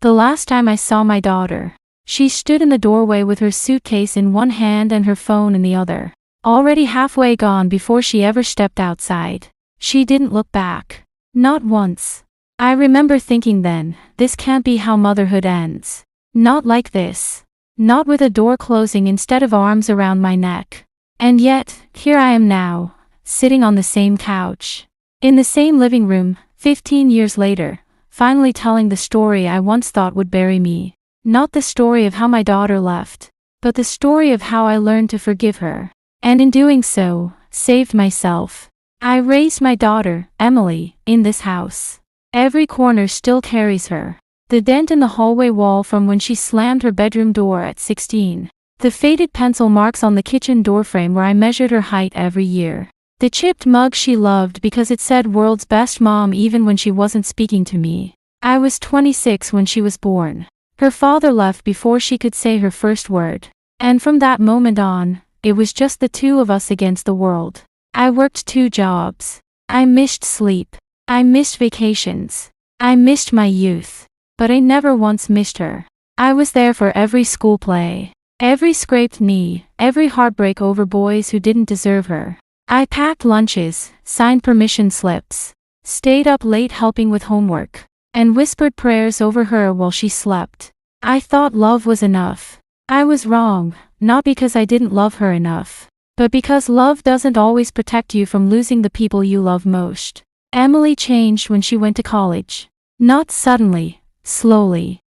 The last time I saw my daughter. She stood in the doorway with her suitcase in one hand and her phone in the other. Already halfway gone before she ever stepped outside. She didn't look back. Not once. I remember thinking then, this can't be how motherhood ends. Not like this. Not with a door closing instead of arms around my neck. And yet, here I am now, sitting on the same couch. In the same living room, 15 years later, finally telling the story I once thought would bury me. Not the story of how my daughter left, but the story of how I learned to forgive her. And in doing so, saved myself. I raised my daughter, Emily, in this house. Every corner still carries her. The dent in the hallway wall from when she slammed her bedroom door at 16. The faded pencil marks on the kitchen doorframe where I measured her height every year. The chipped mug she loved because it said "World's Best Mom" even when she wasn't speaking to me. I was 26 when she was born. Her father left before she could say her first word. And from that moment on, it was just the two of us against the world. I worked 2 jobs. I missed sleep. I missed vacations. I missed my youth. But I never once missed her. I was there for every school play. Every scraped knee, every heartbreak over boys who didn't deserve her. I packed lunches, signed permission slips, stayed up late helping with homework, and whispered prayers over her while she slept. I thought love was enough. I was wrong, not because I didn't love her enough, but because love doesn't always protect you from losing the people you love most. Emily changed when she went to college. Not suddenly, slowly.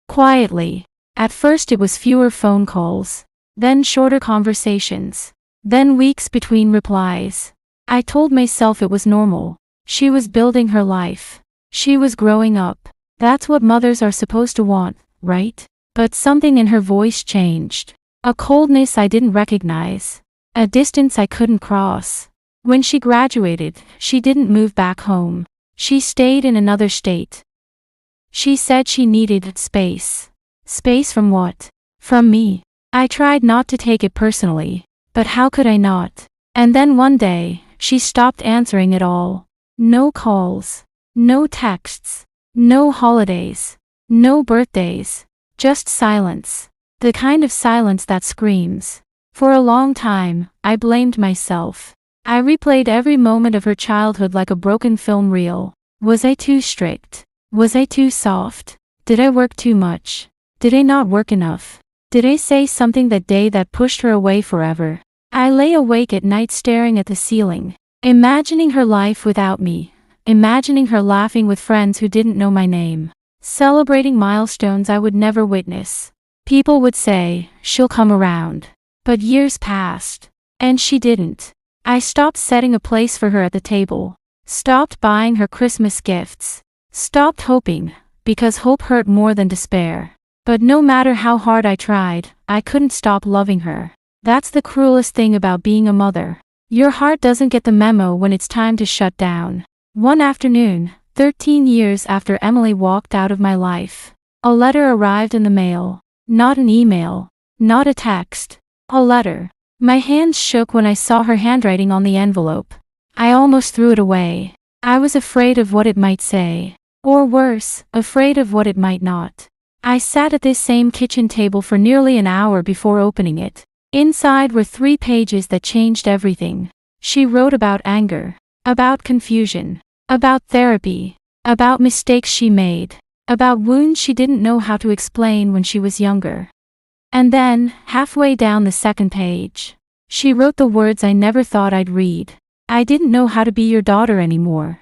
Quietly. At first it was fewer phone calls, then shorter conversations, then weeks between replies. I told myself it was normal. She was building her life. She was growing up. That's what mothers are supposed to want, right? But something in her voice changed. A coldness I didn't recognize. A distance I couldn't cross. When she graduated, she didn't move back home. She stayed in another state. She said she needed space. Space from what? From me. I tried not to take it personally, but how could I not? And then one day, she stopped answering at all. No calls. No texts. No holidays. No birthdays. Just silence. The kind of silence that screams. For a long time, I blamed myself. I replayed every moment of her childhood like a broken film reel. Was I too strict? Was I too soft? Did I work too much? Did I not work enough? Did I say something that day that pushed her away forever? I lay awake at night staring at the ceiling, imagining her life without me, imagining her laughing with friends who didn't know my name, celebrating milestones I would never witness. People would say, she'll come around. But years passed. And she didn't. I stopped setting a place for her at the table, stopped buying her Christmas gifts, stopped hoping, because hope hurt more than despair. But no matter how hard I tried, I couldn't stop loving her. That's the cruelest thing about being a mother. Your heart doesn't get the memo when it's time to shut down. One afternoon, 13 years after Emily walked out of my life, a letter arrived in the mail. Not an email. Not a text. A letter. My hands shook when I saw her handwriting on the envelope. I almost threw it away. I was afraid of what it might say. Or worse, afraid of what it might not. I sat at this same kitchen table for nearly an hour before opening it. Inside were 3 pages that changed everything. She wrote about anger, about confusion, about therapy, about mistakes she made, about wounds she didn't know how to explain when she was younger. And then, halfway down the 2nd page, she wrote the words I never thought I'd read. I didn't know how to be your daughter anymore.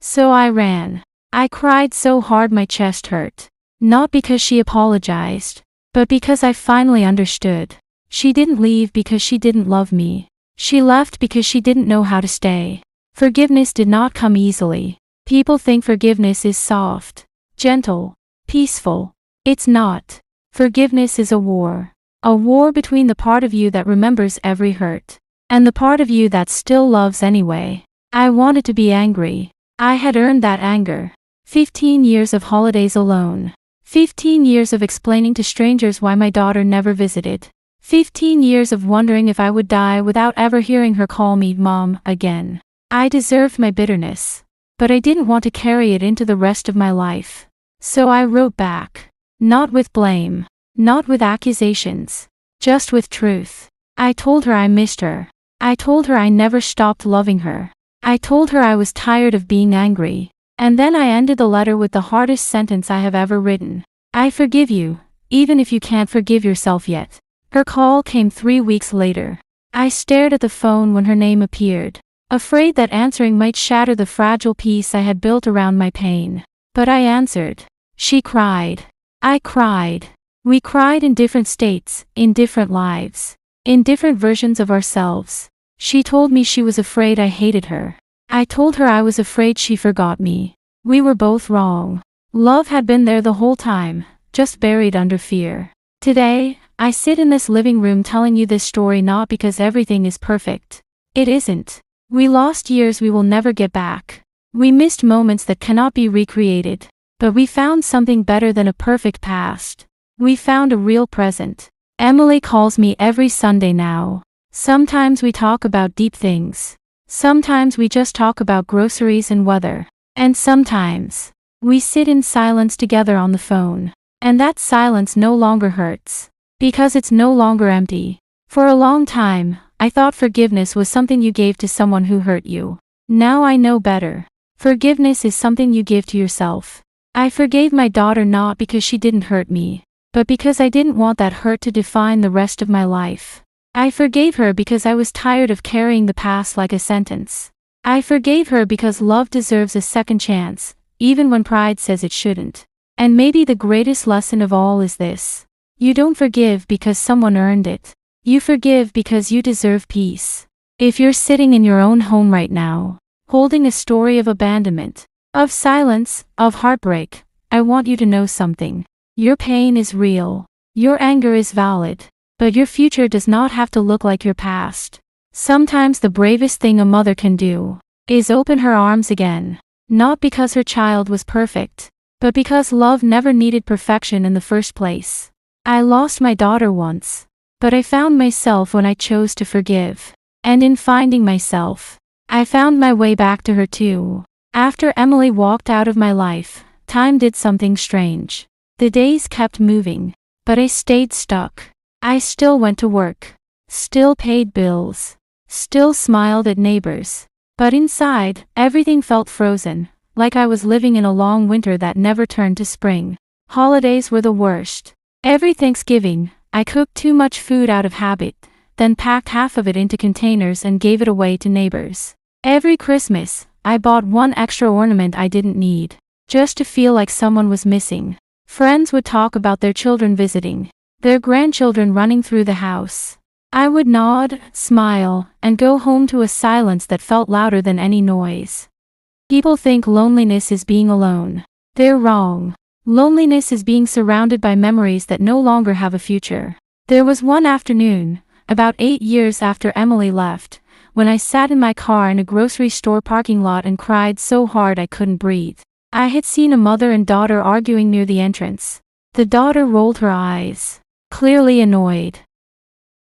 So I ran. I cried so hard my chest hurt. Not because she apologized, but because I finally understood. She didn't leave because she didn't love me. She left because she didn't know how to stay. Forgiveness did not come easily. People think forgiveness is soft, gentle, peaceful. It's not. Forgiveness is a war. A war between the part of you that remembers every hurt, and the part of you that still loves anyway. I wanted to be angry. I had earned that anger. 15 years of holidays alone. 15 years of explaining to strangers why my daughter never visited. 15 years of wondering if I would die without ever hearing her call me Mom again. I deserved my bitterness. But I didn't want to carry it into the rest of my life. So I wrote back. Not with blame. Not with accusations. Just with truth. I told her I missed her. I told her I never stopped loving her. I told her I was tired of being angry. And then I ended the letter with the hardest sentence I have ever written. I forgive you, even if you can't forgive yourself yet. Her call came 3 weeks later. I stared at the phone when her name appeared, afraid that answering might shatter the fragile peace I had built around my pain. But I answered. She cried. I cried. We cried in different states, in different lives, in different versions of ourselves. She told me she was afraid I hated her. I told her I was afraid she forgot me. We were both wrong. Love had been there the whole time, just buried under fear. Today, I sit in this living room telling you this story not because everything is perfect. It isn't. We lost years we will never get back. We missed moments that cannot be recreated. But we found something better than a perfect past. We found a real present. Emily calls me every Sunday now. Sometimes we talk about deep things. Sometimes we just talk about groceries and weather. And sometimes we sit in silence together on the phone. And that silence no longer hurts. Because it's no longer empty. For a long time, I thought forgiveness was something you gave to someone who hurt you. Now I know better. Forgiveness is something you give to yourself. I forgave my daughter not because she didn't hurt me, but because I didn't want that hurt to define the rest of my life. I forgave her because I was tired of carrying the past like a sentence. I forgave her because love deserves a second chance, even when pride says it shouldn't. And maybe the greatest lesson of all is this. You don't forgive because someone earned it. You forgive because you deserve peace. If you're sitting in your own home right now, holding a story of abandonment, of silence, of heartbreak, I want you to know something. Your pain is real. Your anger is valid. But your future does not have to look like your past. Sometimes the bravest thing a mother can do is open her arms again. Not because her child was perfect, but because love never needed perfection in the first place. I lost my daughter once, but I found myself when I chose to forgive. And in finding myself, I found my way back to her too. After Emily walked out of my life, time did something strange. The days kept moving, but I stayed stuck. I still went to work, still paid bills, still smiled at neighbors. But inside, everything felt frozen, like I was living in a long winter that never turned to spring. Holidays were the worst. Every Thanksgiving, I cooked too much food out of habit, then packed half of it into containers and gave it away to neighbors. Every Christmas, I bought one extra ornament I didn't need, just to feel like someone was missing. Friends would talk about their children visiting, their grandchildren running through the house. I would nod, smile, and go home to a silence that felt louder than any noise. People think loneliness is being alone. They're wrong. Loneliness is being surrounded by memories that no longer have a future. There was one afternoon, about 8 years after Emily left, when I sat in my car in a grocery store parking lot and cried so hard I couldn't breathe. I had seen a mother and daughter arguing near the entrance. The daughter rolled her eyes, clearly annoyed.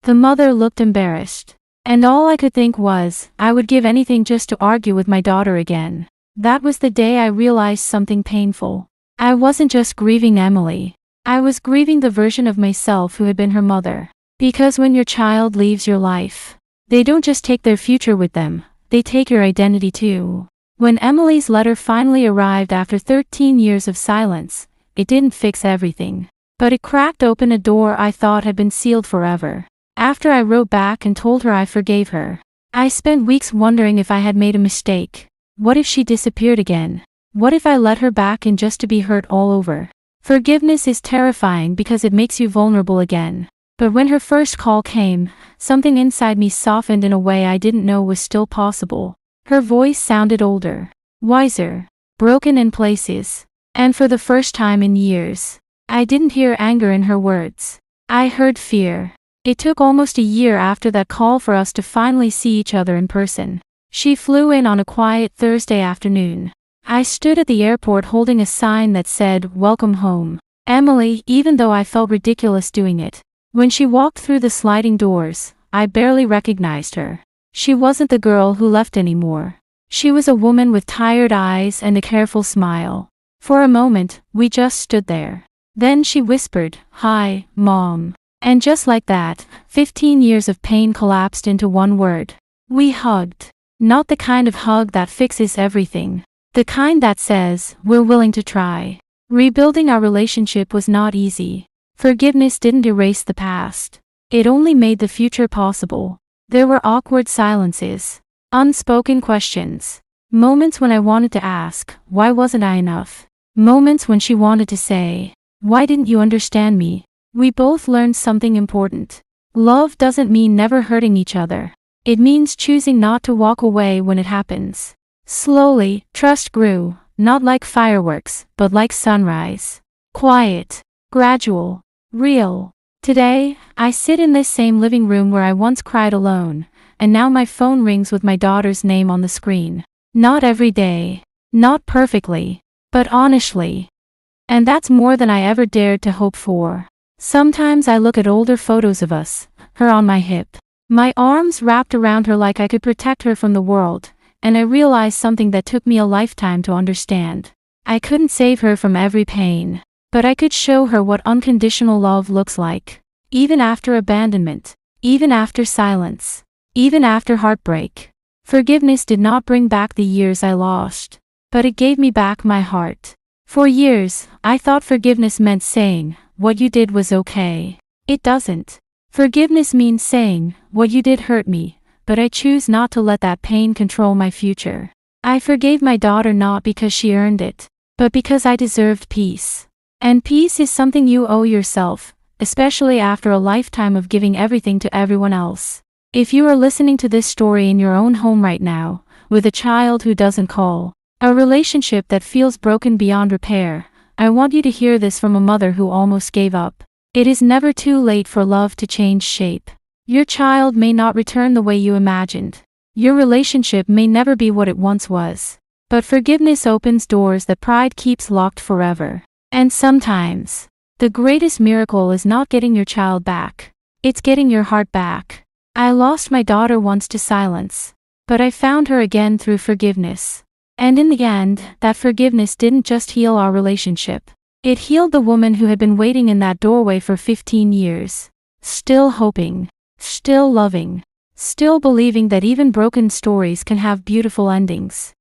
The mother looked embarrassed. And all I could think was, I would give anything just to argue with my daughter again. That was the day I realized something painful. I wasn't just grieving Emily. I was grieving the version of myself who had been her mother. Because when your child leaves your life, they don't just take their future with them, they take your identity too. When Emily's letter finally arrived after 13 years of silence, it didn't fix everything. But it cracked open a door I thought had been sealed forever. After I wrote back and told her I forgave her, I spent weeks wondering if I had made a mistake. What if she disappeared again? What if I let her back in just to be hurt all over? Forgiveness is terrifying because it makes you vulnerable again. But when her first call came, something inside me softened in a way I didn't know was still possible. Her voice sounded older, wiser, broken in places. And for the first time in years, I didn't hear anger in her words. I heard fear. It took almost a year after that call for us to finally see each other in person. She flew in on a quiet Thursday afternoon. I stood at the airport holding a sign that said, "Welcome home, Emily," even though I felt ridiculous doing it. When she walked through the sliding doors, I barely recognized her. She wasn't the girl who left anymore. She was a woman with tired eyes and a careful smile. For a moment, we just stood there. Then she whispered, "Hi, Mom." And just like that, 15 years of pain collapsed into one word. We hugged. Not the kind of hug that fixes everything. The kind that says, "We're willing to try." Rebuilding our relationship was not easy. Forgiveness didn't erase the past. It only made the future possible. There were awkward silences, unspoken questions, moments when I wanted to ask, why wasn't I enough? Moments when she wanted to say, why didn't you understand me? We both learned something important. Love doesn't mean never hurting each other. It means choosing not to walk away when it happens. Slowly, trust grew, not like fireworks, but like sunrise. Quiet, gradual, real. Today, I sit in this same living room where I once cried alone, and now my phone rings with my daughter's name on the screen. Not every day, not perfectly, but honestly. And that's more than I ever dared to hope for. Sometimes I look at older photos of us, her on my hip, my arms wrapped around her like I could protect her from the world, and I realize something that took me a lifetime to understand. I couldn't save her from every pain, but I could show her what unconditional love looks like. Even after abandonment, even after silence, even after heartbreak. Forgiveness did not bring back the years I lost, but it gave me back my heart. For years, I thought forgiveness meant saying, "What you did was okay." It doesn't. Forgiveness means saying, "What you did hurt me, but I choose not to let that pain control my future." I forgave my daughter not because she earned it, but because I deserved peace. And peace is something you owe yourself, especially after a lifetime of giving everything to everyone else. If you are listening to this story in your own home right now, with a child who doesn't call, a relationship that feels broken beyond repair, I want you to hear this from a mother who almost gave up. It is never too late for love to change shape. Your child may not return the way you imagined. Your relationship may never be what it once was. But forgiveness opens doors that pride keeps locked forever. And sometimes, the greatest miracle is not getting your child back. It's getting your heart back. I lost my daughter once to silence, but I found her again through forgiveness. And in the end, that forgiveness didn't just heal our relationship. It healed the woman who had been waiting in that doorway for 15 years. Still hoping, still loving, still believing that even broken stories can have beautiful endings.